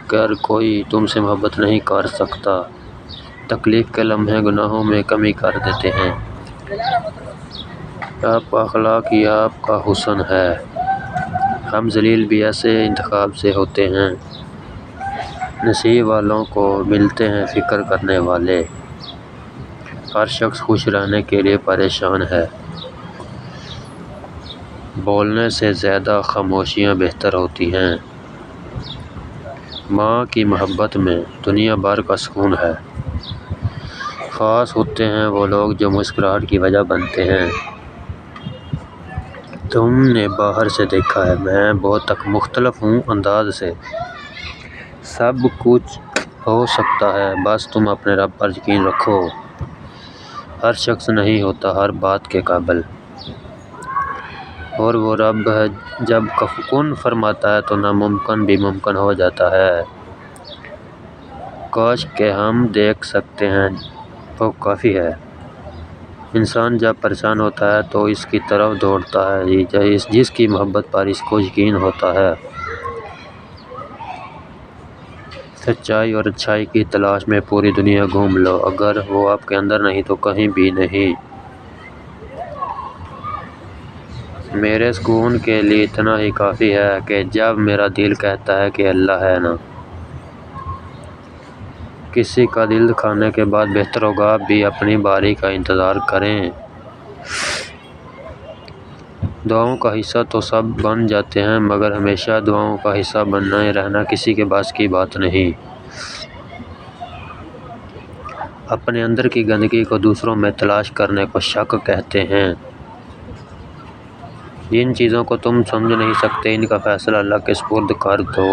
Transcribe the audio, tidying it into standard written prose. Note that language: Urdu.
کر کوئی تم سے محبت نہیں کر سکتا۔ تکلیف کے لمحے گناہوں میں کمی کر دیتے ہیں۔ آپ کا اخلاق ہی آپ کا حسن ہے۔ ہم ذلیل بھی ایسے انتخاب سے ہوتے ہیں۔ نصیب والوں کو ملتے ہیں فکر کرنے والے۔ ہر شخص خوش رہنے کے لیے پریشان ہے۔ بولنے سے زیادہ خاموشیاں بہتر ہوتی ہیں۔ ماں کی محبت میں دنیا بھر کا سکون ہے۔ خاص ہوتے ہیں وہ لوگ جو مسکراہٹ کی وجہ بنتے ہیں۔ تم نے باہر سے دیکھا ہے، میں بہت مختلف ہوں انداز سے۔ سب کچھ ہو سکتا ہے، بس تم اپنے رب پر یقین رکھو۔ ہر شخص نہیں ہوتا ہر بات کے قابل، اور وہ رب ہے جب کن فرماتا ہے تو ناممکن بھی ممکن ہو جاتا ہے۔ کاش کہ ہم دیکھ سکتے ہیں، وہ کافی ہے۔ انسان جب پریشان ہوتا ہے تو اس کی طرف دوڑتا ہے جس کی محبت پر اس کو یقین ہوتا ہے۔ سچائی اور اچھائی کی تلاش میں پوری دنیا گھوم لو، اگر وہ آپ کے اندر نہیں تو کہیں بھی نہیں۔ میرے سکون کے لیے اتنا ہی کافی ہے کہ جب میرا دل کہتا ہے کہ اللہ ہے نا۔ کسی کا دل دکھانے کے بعد بہتر ہوگا آپ بھی اپنی باری کا انتظار کریں۔ دعاؤں کا حصہ تو سب بن جاتے ہیں، مگر ہمیشہ دعاؤں کا حصہ بنے رہنا کسی کے بس کی بات نہیں۔ اپنے اندر کی گندگی کو دوسروں میں تلاش کرنے کو شک کہتے ہیں۔ جن چیزوں کو تم سمجھ نہیں سکتے، ان کا فیصلہ اللہ کے سپرد کر دو۔